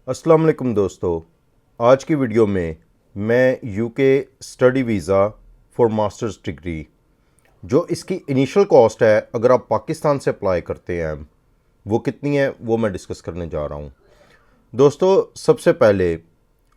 अस्सलाम वालेकुम दोस्तों। आज की वीडियो में मैं UK study visa for masters degree जो इसकी इनिशियल कॉस्ट है अगर आप पाकिस्तान से अप्लाई करते हैं वो कितनी है वो मैं डिस्कस करने जा रहा हूँ। दोस्तों सबसे पहले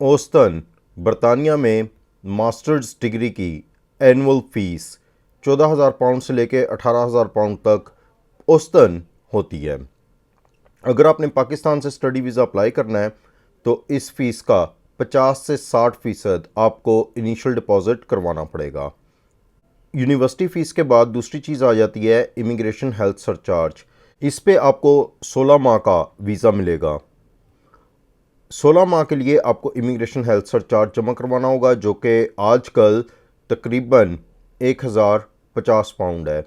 औसतन बरतानिया में मास्टर्स डिग्री की एनुअल फ़ीस 14,000 पाउंड से लेके 18,000 पाउंड तक औसतन होती है। अगर आपने पाकिस्तान से स्टडी वीज़ा अप्लाई करना है तो इस फ़ीस का 50 से 60% आपको इनिशियल डिपॉजिट करवाना पड़ेगा। यूनिवर्सिटी फ़ीस के बाद दूसरी चीज़ आ जाती है इमिग्रेशन हेल्थ सरचार्ज। इस पे आपको 16 माह का वीज़ा मिलेगा। 16 माह के लिए आपको इमिग्रेशन हेल्थ सरचार्ज जमा करवाना होगा जो कि आजकल तकरीबन 1,050 पाउंड है।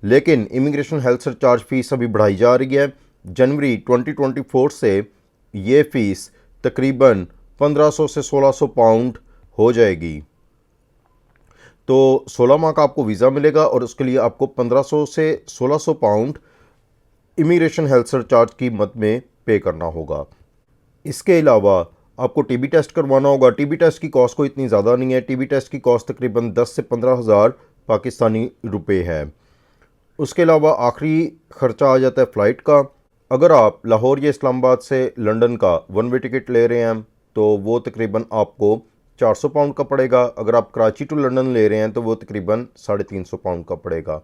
लेकिन इमिग्रेशन हेल्थ सरचार्ज फ़ीस अभी बढ़ाई जा रही है। जनवरी 2024 से ये फ़ीस तकरीबन 1500 से 1600 पाउंड हो जाएगी। तो 16 माह का आपको वीज़ा मिलेगा और उसके लिए आपको 1500 से 1600 पाउंड इमिग्रेशन हेल्थ सरचार्ज की मद में पे करना होगा। इसके अलावा आपको टीबी टेस्ट करवाना होगा। टीबी टेस्ट की कॉस्ट कोई इतनी ज़्यादा नहीं है। टीबी टेस्ट की कॉस्ट तकरीबन 10 से 15,000 पाकिस्तानी रुपए है। उसके अलावा आखिरी ख़र्चा आ जाता है फ़्लाइट का। अगर आप लाहौर या इस्लामाबाद से लंदन का वन वे टिकट ले रहे हैं तो वो तकरीबन आपको 400 पाउंड का पड़ेगा। अगर आप कराची टू लंदन ले रहे हैं तो वो तकरीबन 350 पाउंड का पड़ेगा।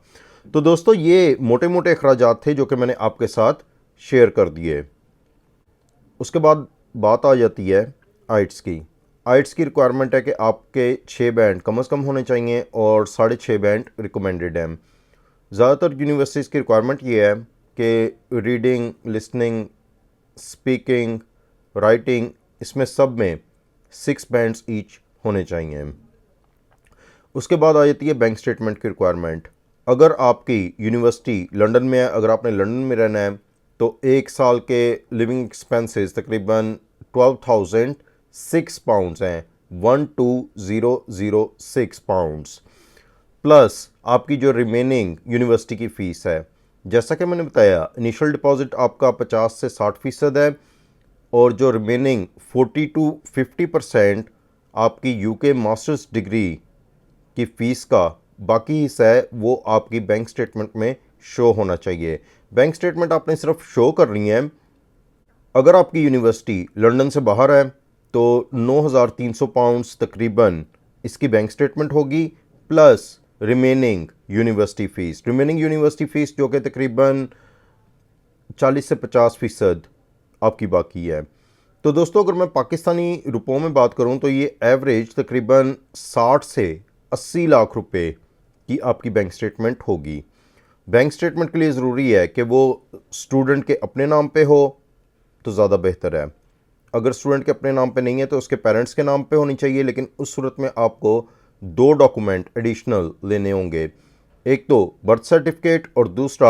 तो दोस्तों ये मोटे मोटे अखराजात थे जो कि मैंने आपके साथ शेयर कर दिए। उसके बाद बात आ जाती है आइट्स की। आइट्स की रिक्वायरमेंट है कि आपके 6 बैंड कम से कम होने चाहिए और 6.5 बैंड रिकमेंडेड हैं। ज़्यादातर यूनिवर्सिटीज़ की रिक्वायरमेंट ये है कि रीडिंग, लिसनिंग, स्पीकिंग, राइटिंग इसमें सब में 6 बैंड्स ईच होने चाहिए। उसके बाद आ जाती है बैंक स्टेटमेंट की रिक्वायरमेंट। अगर आपकी यूनिवर्सिटी लंदन में है, अगर आपने लंदन में रहना है तो एक साल के लिविंग एक्सपेंसेस तकरीबन 12,006 पाउंड्स हैं, 12,006 पाउंड्स प्लस आपकी जो रिमेनिंग यूनिवर्सिटी की फ़ीस है। जैसा कि मैंने बताया इनिशियल डिपॉजिट आपका 50 से 60% है और जो रिमेनिंग 40 टू 50% आपकी यूके मास्टर्स डिग्री की फ़ीस का बाकी हिस्सा है वो आपकी बैंक स्टेटमेंट में शो होना चाहिए। बैंक स्टेटमेंट आपने सिर्फ शो करनी है। अगर आपकी यूनिवर्सिटी लंदन से बाहर है तो 9,300 पाउंड्स तकरीबन इसकी बैंक स्टेटमेंट होगी प्लस रिमेनिंग यूनिवर्सिटी फ़ीस जो कि तकरीबन 40 से 50% आपकी बाकी है। तो दोस्तों अगर मैं पाकिस्तानी रुपयों में बात करूं तो ये एवरेज तकरीबन 60 से 80 लाख रुपए की आपकी बैंक स्टेटमेंट होगी। बैंक स्टेटमेंट के लिए ज़रूरी है कि वो स्टूडेंट के अपने नाम पे हो तो ज़्यादा बेहतर है। अगर स्टूडेंट के अपने नाम पे नहीं है तो उसके पेरेंट्स के नाम पे होनी चाहिए। लेकिन उस सूरत में आपको 2 डॉक्यूमेंट एडिशनल लेने होंगे। एक तो बर्थ सर्टिफिकेट और दूसरा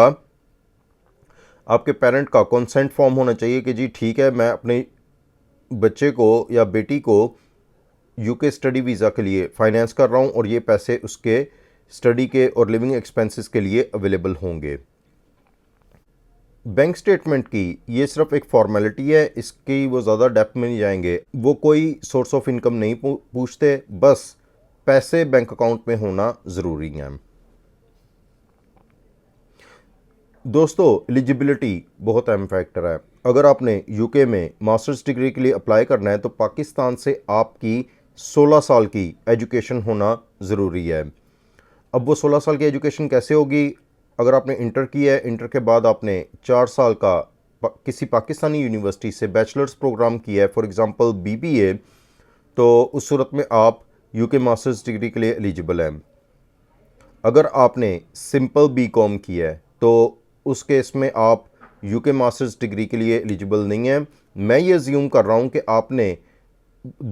आपके पेरेंट का कंसेंट फॉर्म होना चाहिए कि जी ठीक है मैं अपने बच्चे को या बेटी को यूके स्टडी वीज़ा के लिए फ़ाइनेंस कर रहा हूँ और ये पैसे उसके स्टडी के और लिविंग एक्सपेंसेस के लिए अवेलेबल होंगे। बैंक स्टेटमेंट की ये सिर्फ एक फॉर्मेलिटी है, इसकी वो ज़्यादा डेप्थ में नहीं जाएंगे। वो कोई सोर्स ऑफ इनकम नहीं पूछते, बस पैसे बैंक अकाउंट में होना ज़रूरी है। दोस्तों एलिजिबिलिटी बहुत अहम फैक्टर है। अगर आपने यूके में मास्टर्स डिग्री के लिए अप्लाई करना है तो पाकिस्तान से आपकी 16 साल की एजुकेशन होना ज़रूरी है। अब वो 16 साल की एजुकेशन कैसे होगी? अगर आपने इंटर किया है, इंटर के बाद आपने 4 साल का किसी पाकिस्तानी यूनिवर्सिटी से बैचलर्स प्रोग्राम किया है, फॉर एग्ज़ाम्पल BBA, तो उस सूरत में आप यूके मास्टर्स डिग्री के लिए एलिजिबल हैं। अगर आपने सिंपल BCom किया है तो उस केस में आप यूके मास्टर्स डिग्री के लिए एलिजिबल नहीं है। मैं ये अज्यूम कर रहा हूँ कि आपने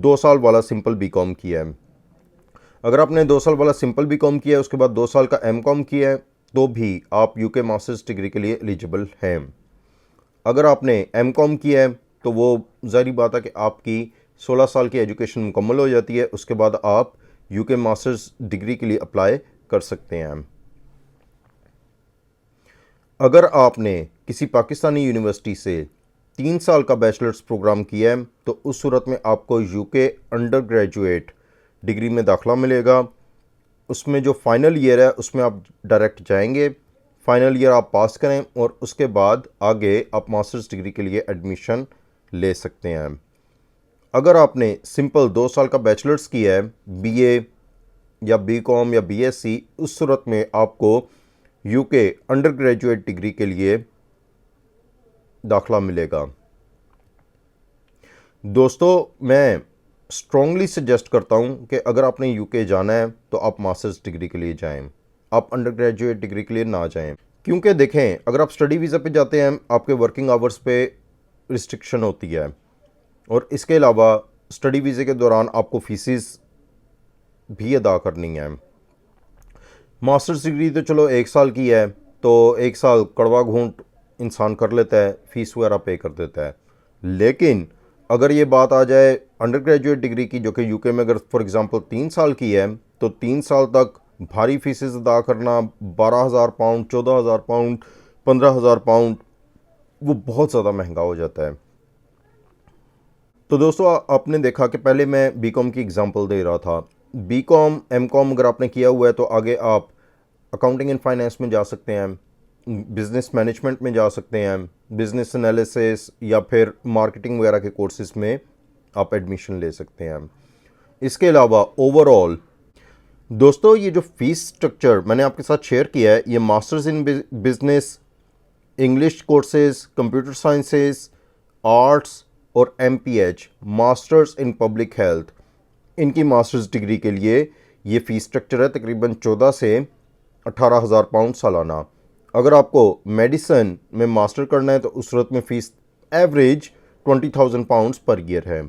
2 साल वाला सिंपल BCom किया है। अगर आपने 2 साल वाला सिंपल BCom किया है उसके बाद 2 साल का MCom किया है तो भी आप यूके मास्टर्स डिग्री के लिए एलिजिबल हैं। अगर आपने MCom किया है तो वो ज़ाहिर बात है कि आपकी 16 साल की एजुकेशन मुकम्मल हो जाती है। उसके बाद आप यूके मास्टर्स डिग्री के लिए अप्लाई कर सकते हैं। अगर आपने किसी पाकिस्तानी यूनिवर्सिटी से 3 साल का बैचलर्स प्रोग्राम किया है तो उस सूरत में आपको यूके अंडर ग्रेजुएट डिग्री में दाखिला मिलेगा। उसमें जो फाइनल ईयर है उसमें आप डायरेक्ट जाएंगे, फाइनल ईयर आप पास करें और उसके बाद आगे आप मास्टर्स डिग्री के लिए एडमिशन ले सकते हैं। अगर आपने सिंपल 2 साल का बैचलर्स किया है, बीए या बीकॉम या बीएससी, उस सूरत में आपको यूके अंडर ग्रेजुएट डिग्री के लिए दाखिला मिलेगा। दोस्तों, मैं स्ट्रॉन्गली सजेस्ट करता हूँ कि अगर आपने यूके जाना है तो आप मास्टर्स डिग्री के लिए जाएं, आप अंडर ग्रेजुएट डिग्री के लिए ना जाएं। क्योंकि देखें, अगर आप स्टडी वीज़ा पे जाते हैं आपके वर्किंग आवर्स पे रिस्ट्रिक्शन होती है और इसके अलावा स्टडी वीज़े के दौरान आपको फीसिस भी अदा करनी है। मास्टर्स डिग्री तो चलो 1 साल की है तो 1 साल कड़वा घूंट इंसान कर लेता है, फ़ीस वगैरह पे कर देता है। लेकिन अगर ये बात आ जाए अंडर ग्रेजुएट डिग्री की, जो कि यूके में अगर फॉर एग्ज़ाम्पल 3 साल की है, तो 3 साल तक भारी फीसेस अदा करना, 12,000 पाउंड, 14,000 पाउंड, 15,000 पाउंड, वो बहुत ज़्यादा महंगा हो जाता है। तो दोस्तों, आपने देखा कि पहले मैं बीकॉम की एग्जांपल दे रहा था। बीकॉम एमकॉम अगर आपने किया हुआ है तो आगे आप अकाउंटिंग एंड फाइनेंस में जा सकते हैं, बिजनेस मैनेजमेंट में जा सकते हैं, बिजनेस एनालिसिस या फिर मार्केटिंग वगैरह के कोर्सेज में आप एडमिशन ले सकते हैं। इसके अलावा ओवरऑल दोस्तों, ये जो फीस स्ट्रक्चर मैंने आपके साथ शेयर किया है, ये masters in business, English courses, computer sciences, arts और MPH masters in public health, इनकी मास्टर्स डिग्री के लिए ये फ़ीस स्ट्रक्चर है तकरीबन 14 से 18,000 पाउंड सालाना। अगर आपको मेडिसन में मास्टर करना है तो उस सूरत में fees average 20,000 pounds per year है।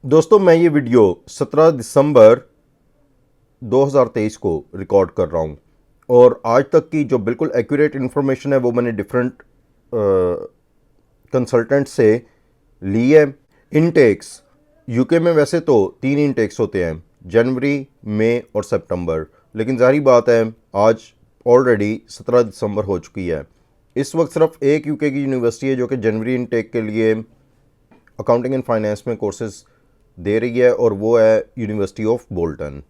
दोस्तों, मैं ये वीडियो 17 दिसंबर 2023 को रिकॉर्ड कर रहा हूँ और आज तक की जो बिल्कुल एक्यूरेट इन्फॉर्मेशन है वो मैंने डिफरेंट कंसल्टेंट से ली है। इनटेक्स यूके में वैसे तो 3 इनटेक्स होते हैं, जनवरी, मई और सितंबर, लेकिन जाहिर बात है आज ऑलरेडी 17 दिसंबर हो चुकी है। इस वक्त सिर्फ एक यूके की यूनिवर्सिटी है जो कि जनवरी इनटेक के लिए अकाउंटिंग एंड फाइनेंस में कोर्सेज दे रही है और वो है यूनिवर्सिटी ऑफ बोल्टन।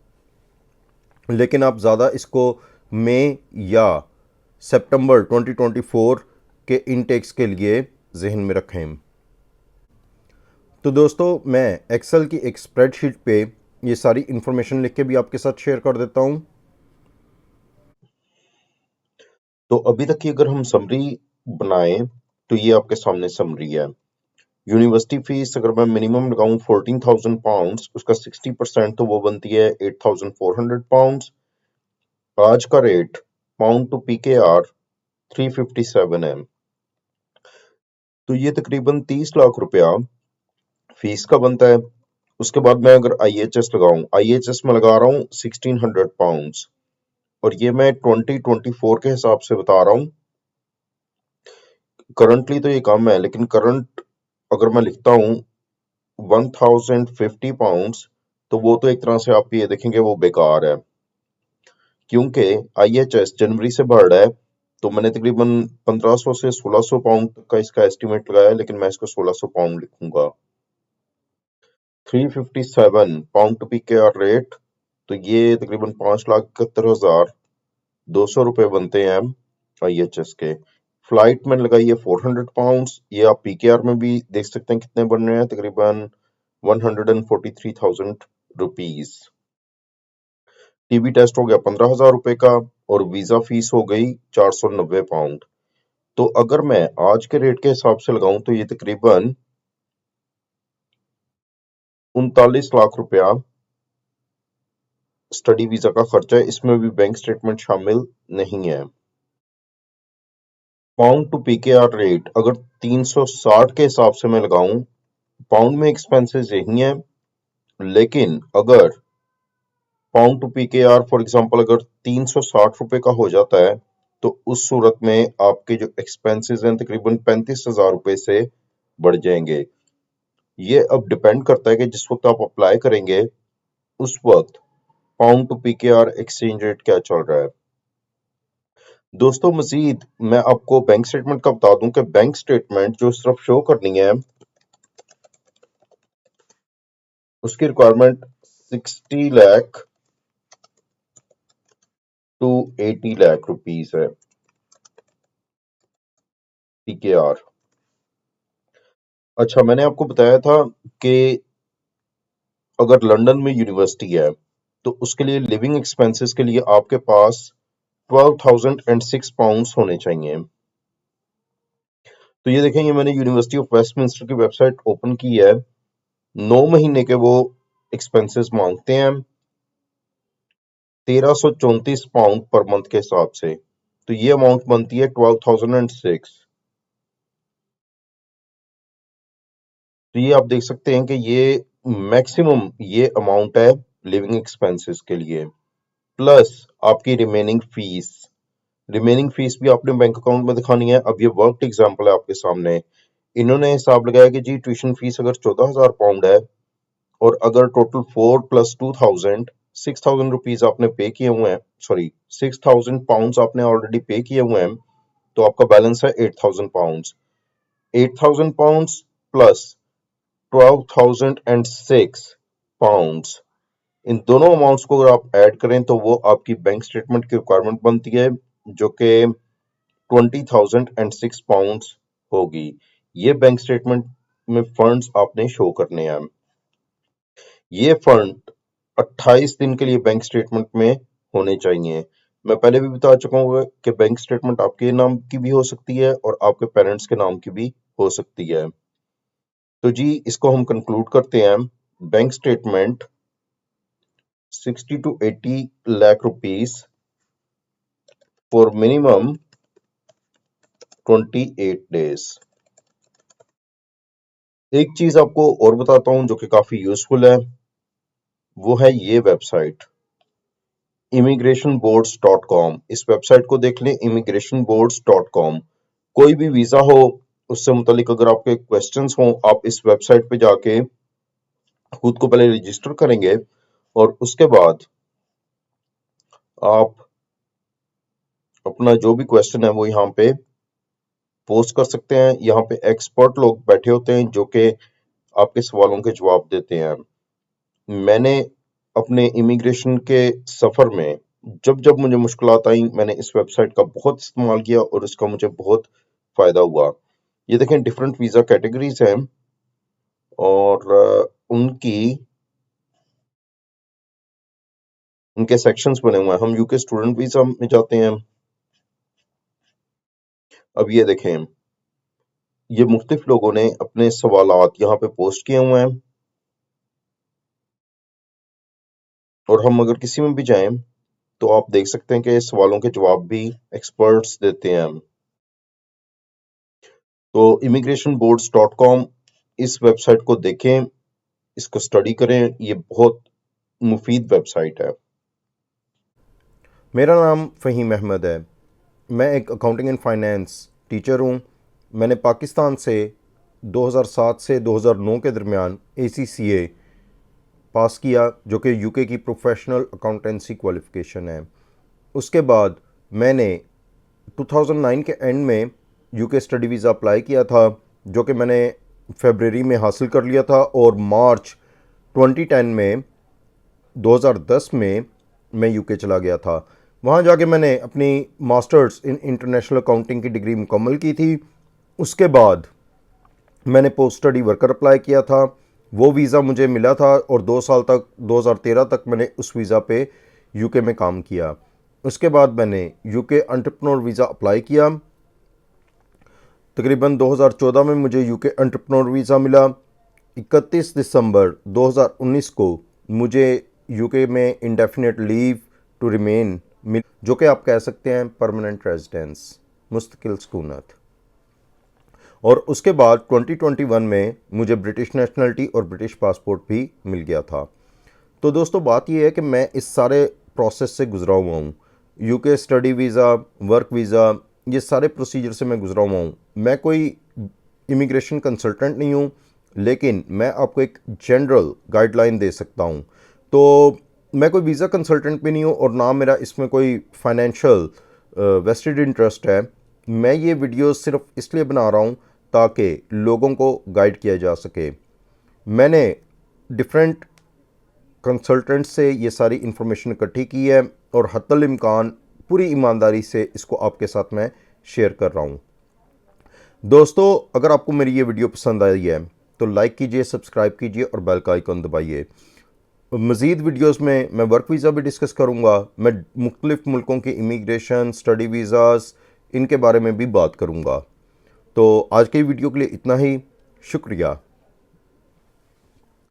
लेकिन आप ज़्यादा इसको मई या सितंबर 2024 के इनटेक्स के लिए जहन में रखें। तो दोस्तों, मैं एक्सेल की एक स्प्रेडशीट पे ये सारी इन्फॉर्मेशन लिख के भी आपके साथ शेयर कर देता हूँ। तो अभी तक की अगर हम समरी बनाएं तो ये आपके सामने समरी है। यूनिवर्सिटी फीस अगर मैं मिनिमम लगाऊं 14,000 पाउंड्स, उसका 60% तो वो बनती है 8,400 पाउंड्स। आज का रेट पाउंड टू पीकेआर 357 है, तो ये तकरीबन 30 लाख रुपया फीस का बनता है। उसके बाद मैं अगर आईएचएस लगाऊं, आईएचएस में लगा रहा हूँ 1600 पाउंड्स और ये मैं 2024 के हिसाब से बता रहा हूँ। करंटली तो ये कम है, लेकिन करंट अगर मैं लिखता हूँ 1050 पाउंड्स, तो वो तो एक तरह से आप ये देखेंगे वो बेकार है, क्योंकि आईएचएस जनवरी से बढ़ रहा है। तो मैंने तकरीबन 1500 से 1600 पाउंड तक का इसका एस्टिमेट लगाया है, लेकिन मैं इसको 1600 पाउंड लिखूंगा। 357 पाउंड टू पीकेआर रेट, तो ये तकरीबन 5,71,200 रुपये बनते हैं आईएचएस के। फ्लाइट में लगाइए 400 पाउंड्स, ये आप पीकेआर में भी देख सकते हैं कितने बन रहे हैं, तकरीबन 143,000 रुपीज। टीबी टेस्ट हो गया 15,000 रुपये का और वीजा फीस हो गई 490 पाउंड। तो अगर मैं आज के रेट के हिसाब से लगाऊं तो ये तकरीबन 39 लाख रुपया स्टडी वीजा का खर्चा है, इसमें भी बैंक स्टेटमेंट शामिल नहीं है। पाउंड टू पीकेआर रेट अगर 360 के हिसाब से मैं लगाऊं, पाउंड में एक्सपेंसेस यही हैं, लेकिन अगर pound to PKR for example अगर 360 रुपये का हो जाता है तो उस सूरत में आपके जो एक्सपेंसेस हैं तकरीबन 35,000 रुपये से बढ़ जाएंगे। ये अब डिपेंड करता है कि जिस वक्त आप अप्लाई करेंगे उस वक्त pound to PKR exchange rate क्या चल रहा है। दोस्तों मजीद मैं आपको बैंक स्टेटमेंट का बता दूं कि बैंक स्टेटमेंट जो सिर्फ शो करनी है उसकी requirement 60 lakh to 80 lakh rupees है PKR। अच्छा, मैंने आपको बताया था कि अगर लंदन में यूनिवर्सिटी है तो उसके लिए लिविंग एक्सपेंसेस के लिए आपके पास £12,006 होने चाहिए। तो ये देखें, ये मैंने यूनिवर्सिटी ऑफ वेस्टमिंस्टर की वेबसाइट ओपन की है। 9 महीने के वो एक्सपेंसेस मांगते हैं £1,334 पर मंथ के हिसाब से। तो ये अमाउंट बनती है 12,006। तो ये आप देख सकते हैं कि ये मैक्सिमम ये अमाउंट है लिविंग एक्सपेंसेस के लिए, प्लस आपकी रिमेनिंग फीस भी आपने बैंक अकाउंट में दिखानी है। अब ये वर्कड एग्जांपल है आपके सामने। इन्होंने हिसाब लगाया कि जी ट्यूशन फीस अगर £14,000 है और अगर टोटल 4 + 2,000 ₹6,000 आपने पे किए हुए हैं, सॉरी £6,000 आपने ऑलरेडी पे किए हुए हैं, तो आपका बैलेंस है £8,000। £8,000 प्लस £12,006, इन दोनों अमाउंट्स को अगर आप ऐड करें तो वो आपकी बैंक स्टेटमेंट की रिक्वायरमेंट बनती है, जो कि £20,006 होगी। ये बैंक स्टेटमेंट में फंड्स आपने शो करने हैं। ये फंड 28 दिन के लिए बैंक स्टेटमेंट में होने चाहिए। मैं पहले भी बता चुका हूँ कि बैंक स्टेटमेंट आपके नाम की भी हो सकती है और आपके पेरेंट्स के नाम की भी हो सकती है। तो जी इसको हम कंक्लूड करते हैं। Bank statement 60 to 80 lakh rupees for minimum 28 days। एक चीज आपको और बताता हूँ जो कि काफी यूजफुल है, वो है ये वेबसाइट immigrationboards.com। इस वेबसाइट को देख लें, immigrationboards.com। कोई भी वीजा हो उससे मुतालिक अगर आपके क्वेश्चंस हो, आप इस वेबसाइट पे जाके खुद को पहले रजिस्टर करेंगे और उसके बाद आप अपना जो भी क्वेश्चन है वो यहाँ पे पोस्ट कर सकते हैं। यहाँ पे एक्सपर्ट लोग बैठे होते हैं जो कि आपके सवालों के जवाब देते हैं। मैंने अपने इमिग्रेशन के सफर में जब जब मुझे मुश्किलात आई, मैंने इस वेबसाइट का बहुत इस्तेमाल किया और इसका मुझे बहुत फायदा हुआ। ये देखें, डिफरेंट वीजा कैटेगरीज हैं और उनके सेक्शंस बने हुए हैं। हम यूके स्टूडेंट वीजा में जाते हैं। अब ये देखें, ये मुख्तलिफ लोगों ने अपने सवालात यहाँ पे पोस्ट किए हुए हैं और हम अगर किसी में भी जाएं तो आप देख सकते हैं कि सवालों के जवाब भी एक्सपर्ट्स देते हैं। तो immigrationboards.com, इस वेबसाइट को देखें, इसको स्टडी करें, ये बहुत मुफीद वेबसाइट है। मेरा नाम फ़हीम अहमद है। मैं एक अकाउंटिंग एंड फाइनेंस टीचर हूँ। मैंने पाकिस्तान से 2007 से 2009 के दरमियान ACCA पास किया, जो कि यूके की प्रोफेशनल अकाउंटेंसी क्वालिफ़िकेशन है। उसके बाद मैंने 2009 के एंड में यूके स्टडी वीज़ा अप्लाई किया था, जो कि मैंने फरवरी में हासिल कर लिया था और मार्च 2010 में मैं यूके चला गया था। वहाँ जाके मैंने अपनी मास्टर्स इन इंटरनेशनल अकाउंटिंग की डिग्री मुकम्मल की थी। उसके बाद मैंने पोस्ट स्टडी वर्कर अप्लाई किया था, वो वीज़ा मुझे मिला था और 2 साल तक 2013 तक मैंने उस वीज़ा पे यूके में काम किया। उसके बाद मैंने यूके एंटरप्रेन्योर वीज़ा अप्लाई किया। तकरीबन 2014 में मुझे यूके एंटरप्रेन्योर वीज़ा मिला। 31 दिसंबर 2019 को मुझे यूके में इंडेफिनेट लीव टू रिमेन मिल, जो कि आप कह सकते हैं परमानेंट रेजिडेंस, मुस्तकिल सुकूनत। और उसके बाद 2021 में मुझे ब्रिटिश नेशनलिटी और ब्रिटिश पासपोर्ट भी मिल गया था। तो दोस्तों बात यह है कि मैं इस सारे प्रोसेस से गुजरा हुआ हूँ। UK study visa, work visa, ये सारे प्रोसीजर से मैं गुजरा हुआ हूँ। मैं कोई इमिग्रेशन कंसल्टेंट नहीं हूँ, लेकिन मैं आपको एक जनरल गाइडलाइन दे सकता हूँ। तो मैं कोई वीज़ा कंसल्टेंट भी नहीं हूँ और ना मेरा इसमें कोई फाइनेंशियल वेस्टेड इंटरेस्ट है। मैं ये वीडियो सिर्फ इसलिए बना रहा हूँ ताकि लोगों को गाइड किया जा सके। मैंने डिफरेंट कंसल्टेंट से ये सारी इन्फॉर्मेशन इकट्ठी की है और हत्तल इम्कान पूरी ईमानदारी से इसको आपके साथ मैं शेयर कर रहा हूँ। दोस्तों, अगर आपको मेरी ये वीडियो पसंद आई है तो लाइक कीजिए, सब्सक्राइब कीजिए और बेल का आइकन दबाइए। मज़ीद वीडियोस में मैं वर्क वीज़ा भी डिस्कस करूँगा। मैं मुख्तलिफ़ मुल्कों की इमिग्रेशन, स्टडी वीज़ाज़, इनके बारे में भी बात करूँगा। तो आज की वीडियो के लिए इतना ही। शुक्रिया।